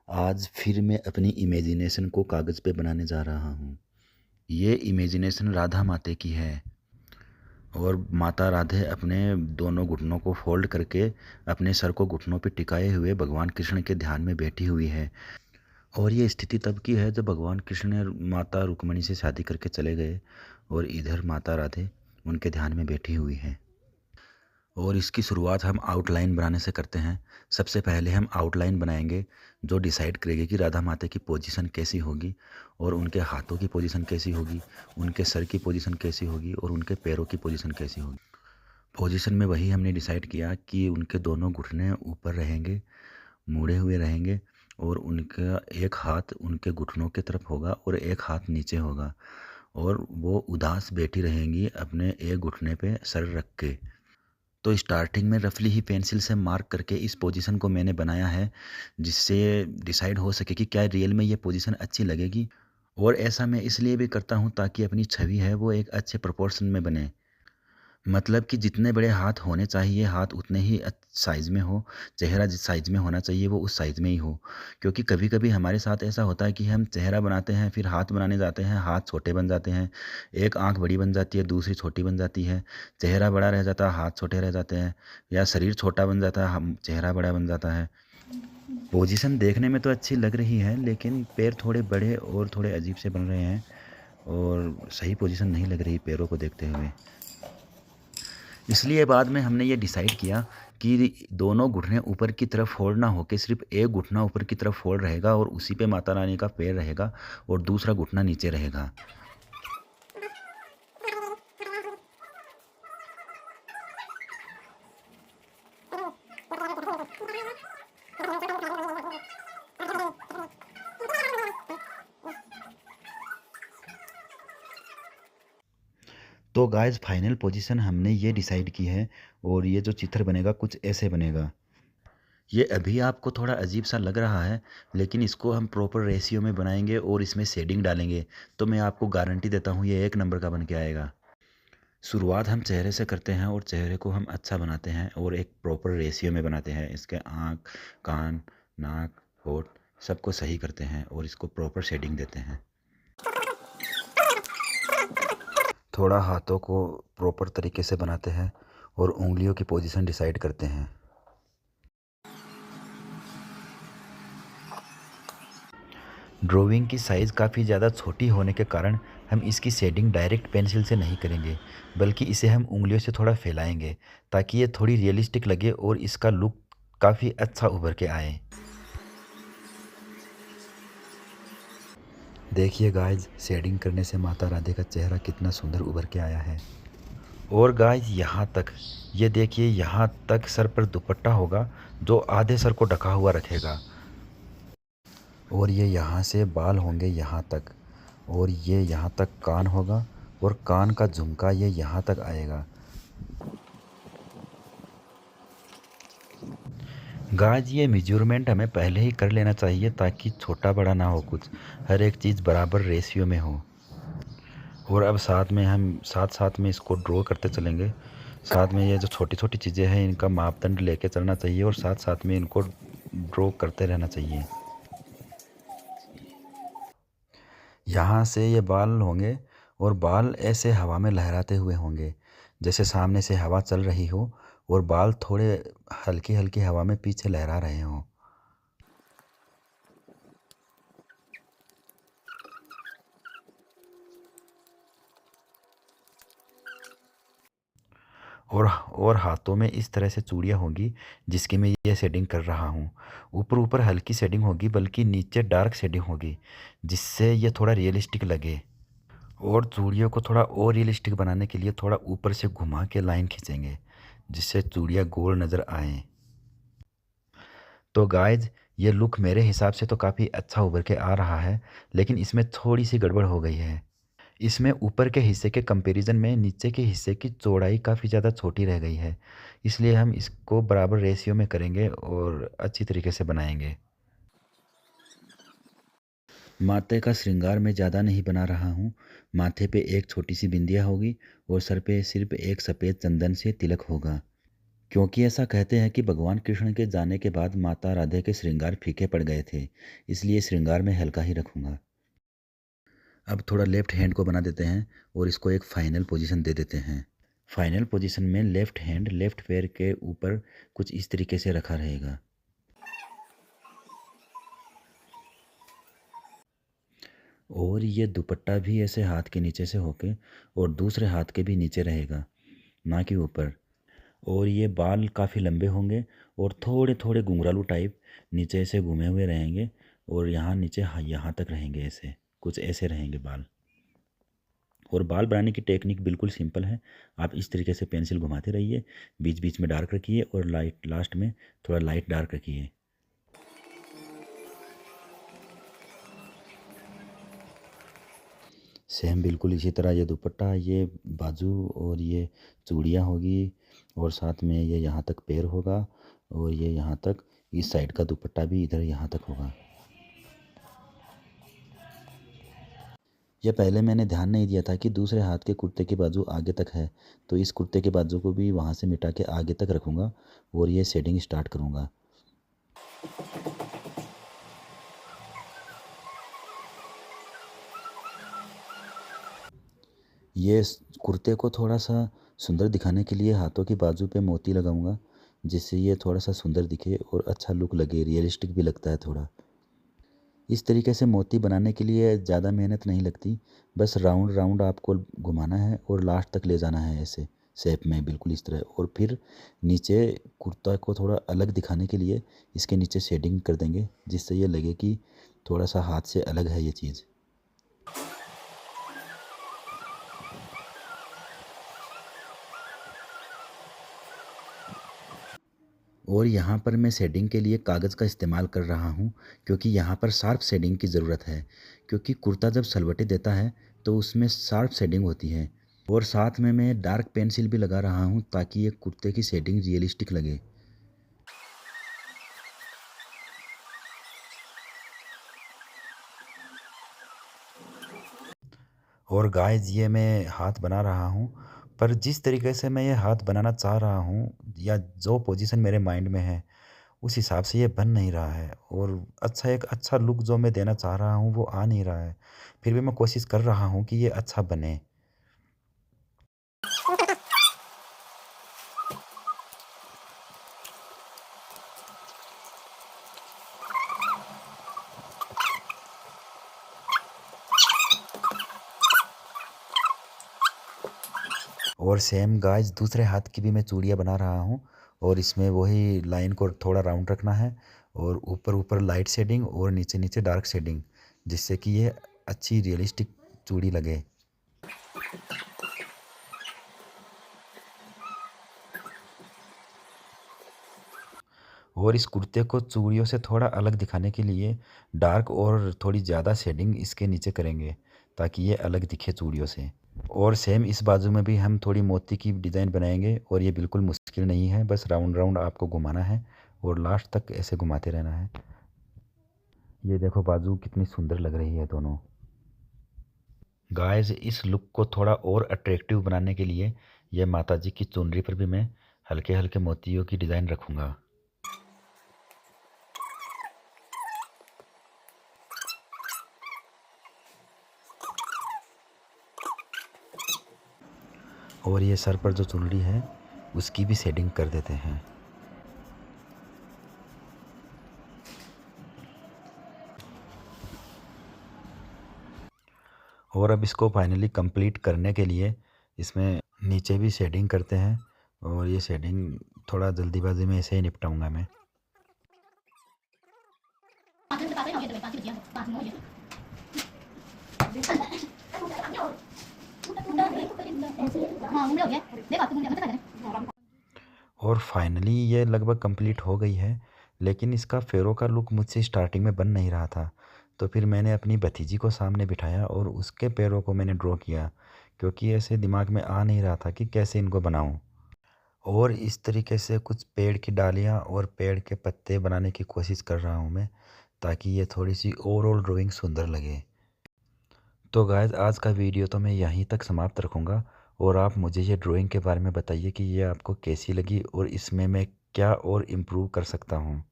आज फिर मैं अपनी इमेजिनेशन को कागज़ पे बनाने जा रहा हूँ। ये इमेजिनेशन राधा माता की है और माता राधे अपने दोनों घुटनों को फ़ोल्ड करके अपने सर को घुटनों पे टिकाए हुए भगवान कृष्ण के ध्यान में बैठी हुई है। और ये स्थिति तब की है जब भगवान कृष्ण ने माता रुक्मिणी से शादी करके चले गए और इधर माता राधे उनके ध्यान में बैठी हुई हैं। और इसकी शुरुआत हम आउटलाइन बनाने से करते हैं। सबसे पहले हम आउटलाइन बनाएंगे जो डिसाइड करेगी कि राधा माता की पोजीशन कैसी होगी और उनके हाथों की पोजीशन कैसी होगी, उनके सर की पोजीशन कैसी होगी और उनके पैरों की पोजीशन कैसी होगी। पोजीशन में वही हमने डिसाइड किया कि उनके दोनों घुटने ऊपर रहेंगे, मुड़े हुए रहेंगे और उनका एक हाथ उनके घुटनों की तरफ होगा और एक हाथ नीचे होगा और वो उदास बैठी रहेंगी अपने एक घुटने पे सर रख के। तो स्टार्टिंग में रफली ही पेंसिल से मार्क करके इस पोजीशन को मैंने बनाया है जिससे डिसाइड हो सके कि क्या रियल में ये पोजीशन अच्छी लगेगी। और ऐसा मैं इसलिए भी करता हूँ ताकि अपनी छवि है वो एक अच्छे प्रोपोर्शन में बने। मतलब कि जितने बड़े हाथ होने चाहिए हाथ उतने ही साइज़ में हो, चेहरा जिस साइज़ में होना चाहिए वो उस साइज़ में ही हो। क्योंकि कभी-कभी हमारे साथ ऐसा होता है कि हम चेहरा बनाते हैं फिर हाथ बनाने जाते हैं, हाथ छोटे बन जाते हैं, एक आँख बड़ी बन जाती है, दूसरी छोटी बन जाती है, चेहरा बड़ा रह जाता है, हाथ छोटे रह जाते हैं या शरीर छोटा बन जाता है, हम चेहरा बड़ा बन जाता है। पोजीशन देखने में तो अच्छी लग रही है लेकिन पैर थोड़े बड़े और थोड़े अजीब से बन रहे हैं और सही पोजीशन नहीं लग रही पैरों को देखते हुए। इसलिए बाद में हमने ये डिसाइड किया कि दोनों घुटने ऊपर की तरफ फोल्ड ना होके सिर्फ एक घुटना ऊपर की तरफ फोल्ड रहेगा और उसी पे माता रानी का पैर रहेगा और दूसरा घुटना नीचे रहेगा। तो गाइस फाइनल पोजीशन हमने ये डिसाइड की है और ये जो चित्र बनेगा कुछ ऐसे बनेगा। ये अभी आपको थोड़ा अजीब सा लग रहा है लेकिन इसको हम प्रॉपर रेशियो में बनाएंगे और इसमें शेडिंग डालेंगे तो मैं आपको गारंटी देता हूँ ये एक नंबर का बन के आएगा। शुरुआत हम चेहरे से करते हैं और चेहरे को हम अच्छा बनाते हैं और एक प्रॉपर रेशियो में बनाते हैं। इसके आँख, कान, नाक, होंठ सबको सही करते हैं और इसको प्रॉपर शेडिंग देते हैं। थोड़ा हाथों को प्रॉपर तरीके से बनाते हैं और उंगलियों की पोजीशन डिसाइड करते हैं। ड्राइंग की साइज़ काफ़ी ज़्यादा छोटी होने के कारण हम इसकी शेडिंग डायरेक्ट पेंसिल से नहीं करेंगे बल्कि इसे हम उंगलियों से थोड़ा फैलाएंगे ताकि ये थोड़ी रियलिस्टिक लगे और इसका लुक काफ़ी अच्छा उभर के आए। देखिए गाइज शेडिंग करने से माता राधे का चेहरा कितना सुंदर उभर के आया है। और गाइज यहाँ तक ये देखिए यहाँ तक सर पर दुपट्टा होगा जो आधे सर को ढका हुआ रखेगा और ये यहाँ से बाल होंगे यहाँ तक और ये यहाँ तक कान होगा और कान का झुमका ये यहाँ तक आएगा। गाइस ये मेजरमेंट हमें पहले ही कर लेना चाहिए ताकि छोटा बड़ा ना हो कुछ, हर एक चीज़ बराबर रेशियो में हो। और अब साथ में हम साथ में इसको ड्रॉ करते चलेंगे। साथ में ये जो छोटी छोटी चीज़ें हैं इनका मापदंड लेके चलना चाहिए और साथ में इनको ड्रॉ करते रहना चाहिए। यहाँ से ये बाल होंगे और बाल ऐसे हवा में लहराते हुए होंगे जैसे सामने से हवा चल रही हो और बाल थोड़े हल्की हल्की हवा में पीछे लहरा रहे हों। और हाथों में इस तरह से चूड़ियाँ होंगी जिसकी मैं ये शेडिंग कर रहा हूँ। ऊपर ऊपर हल्की शेडिंग होगी बल्कि नीचे डार्क शेडिंग होगी जिससे ये थोड़ा रियलिस्टिक लगे। और चूड़ियों को थोड़ा और रियलिस्टिक बनाने के लिए थोड़ा ऊपर से घुमा के लाइन खींचेंगे जिससे चूड़ियाँ गोल नज़र आएँ। तो गाइज ये लुक मेरे हिसाब से तो काफ़ी अच्छा उभर के आ रहा है लेकिन इसमें थोड़ी सी गड़बड़ हो गई है। इसमें ऊपर के हिस्से के कंपैरिजन में नीचे के हिस्से की चौड़ाई काफ़ी ज़्यादा छोटी रह गई है। इसलिए हम इसको बराबर रेशियो में करेंगे और अच्छी तरीके से बनाएंगे। माथे का श्रृंगार मैं ज़्यादा नहीं बना रहा हूँ। माथे पे एक छोटी सी बिंदिया होगी और सर पे सिर्फ एक सफ़ेद चंदन से तिलक होगा। क्योंकि ऐसा कहते हैं कि भगवान कृष्ण के जाने के बाद माता राधे के श्रृंगार फीके पड़ गए थे, इसलिए श्रृंगार मैं हल्का ही रखूँगा। अब थोड़ा लेफ्ट हैंड को बना देते हैं और इसको एक फाइनल पोजीशन दे देते हैं। फाइनल पोजीशन में लेफ्ट हैंड लेफ्ट पैर के ऊपर कुछ इस तरीके से रखा रहेगा। और ये दुपट्टा भी ऐसे हाथ के नीचे से होके और दूसरे हाथ के भी नीचे रहेगा, ना कि ऊपर। और ये बाल काफ़ी लंबे होंगे और थोड़े थोड़े घुंघरालू टाइप नीचे ऐसे घूमे हुए रहेंगे और यहाँ नीचे यहाँ तक रहेंगे, ऐसे कुछ ऐसे रहेंगे बाल। और बाल बनाने की टेक्निक बिल्कुल सिंपल है। आप इस तरीके से पेंसिल घुमाते रहिए, बीच बीच में डार्क रखिए और लाइट लास्ट में थोड़ा लाइट डार्क रखिए। सेम बिल्कुल इसी तरह ये दुपट्टा, ये बाजू और ये चूड़ियाँ होगी और साथ में ये यहाँ तक पैर होगा और ये यहाँ तक, इस साइड का दुपट्टा भी इधर यहाँ तक होगा। ये पहले मैंने ध्यान नहीं दिया था कि दूसरे हाथ के कुर्ते की बाजू आगे तक है, तो इस कुर्ते के बाजू को भी वहाँ से मिटा के आगे तक रखूँगा और ये शेडिंग स्टार्ट करूँगा। ये कुर्ते को थोड़ा सा सुंदर दिखाने के लिए हाथों की बाजू पे मोती लगाऊंगा, जिससे ये थोड़ा सा सुंदर दिखे और अच्छा लुक लगे, रियलिस्टिक भी लगता है थोड़ा। इस तरीके से मोती बनाने के लिए ज़्यादा मेहनत नहीं लगती, बस राउंड राउंड आपको घुमाना है और लास्ट तक ले जाना है ऐसे शेप में, बिल्कुल इस तरह। और फिर नीचे कुर्ता को थोड़ा अलग दिखाने के लिए इसके नीचे शेडिंग कर देंगे, जिससे ये लगे कि थोड़ा सा हाथ से अलग है ये चीज़। और यहाँ पर मैं शेडिंग के लिए कागज़ का इस्तेमाल कर रहा हूँ, क्योंकि यहाँ पर शार्प शेडिंग की ज़रूरत है। क्योंकि कुर्ता जब सलवटें देता है तो उसमें शार्प शेडिंग होती है। और साथ में मैं डार्क पेंसिल भी लगा रहा हूँ ताकि ये कुर्ते की शेडिंग रियलिस्टिक लगे। और गाइस ये मैं हाथ बना रहा हूँ, पर जिस तरीके से मैं ये हाथ बनाना चाह रहा हूँ या जो पोजीशन मेरे माइंड में है, उस हिसाब से ये बन नहीं रहा है और एक अच्छा लुक जो मैं देना चाह रहा हूँ वो आ नहीं रहा है। फिर भी मैं कोशिश कर रहा हूँ कि ये अच्छा बने। और सेम गाइस दूसरे हाथ की भी मैं चूड़ियाँ बना रहा हूँ और इसमें वही लाइन को थोड़ा राउंड रखना है और ऊपर ऊपर लाइट शेडिंग और नीचे नीचे डार्क शेडिंग, जिससे कि ये अच्छी रियलिस्टिक चूड़ी लगे। और इस कुर्ते को चूड़ियों से थोड़ा अलग दिखाने के लिए डार्क और थोड़ी ज़्यादा शेडिंग इसके नीचे करेंगे ताकि ये अलग दिखे चूड़ियों से। और सेम इस बाजू में भी हम थोड़ी मोती की डिज़ाइन बनाएंगे और ये बिल्कुल मुश्किल नहीं है, बस राउंड राउंड आपको घुमाना है और लास्ट तक ऐसे घुमाते रहना है। ये देखो बाजू कितनी सुंदर लग रही है दोनों। गाइस इस लुक को थोड़ा और अट्रैक्टिव बनाने के लिए ये माता जी की चुनरी पर भी मैं हल्के हल्के मोतियों की डिज़ाइन रखूँगा। और ये सर पर जो चुनरी है उसकी भी शेडिंग कर देते हैं। और अब इसको फाइनली कंप्लीट करने के लिए इसमें नीचे भी शेडिंग करते हैं और ये शेडिंग थोड़ा जल्दीबाजी में ऐसे ही निपटाऊंगा मैं। और फाइनली ये लगभग कंप्लीट हो गई है, लेकिन इसका फेरों का लुक मुझसे स्टार्टिंग में बन नहीं रहा था। तो फिर मैंने अपनी भतीजी को सामने बिठाया और उसके पैरों को मैंने ड्रॉ किया, क्योंकि ऐसे दिमाग में आ नहीं रहा था कि कैसे इनको बनाऊं। और इस तरीके से कुछ पेड़ की डालियां और पेड़ के पत्ते बनाने की कोशिश कर रहा हूं मैं, ताकि ये थोड़ी सी ओवरऑल ड्राइंग सुंदर लगे। तो गाइस आज का वीडियो तो मैं यहीं तक समाप्त रखूँगा और आप मुझे ये ड्राइंग के बारे में बताइए कि ये आपको कैसी लगी और इसमें मैं क्या और इम्प्रूव कर सकता हूँ।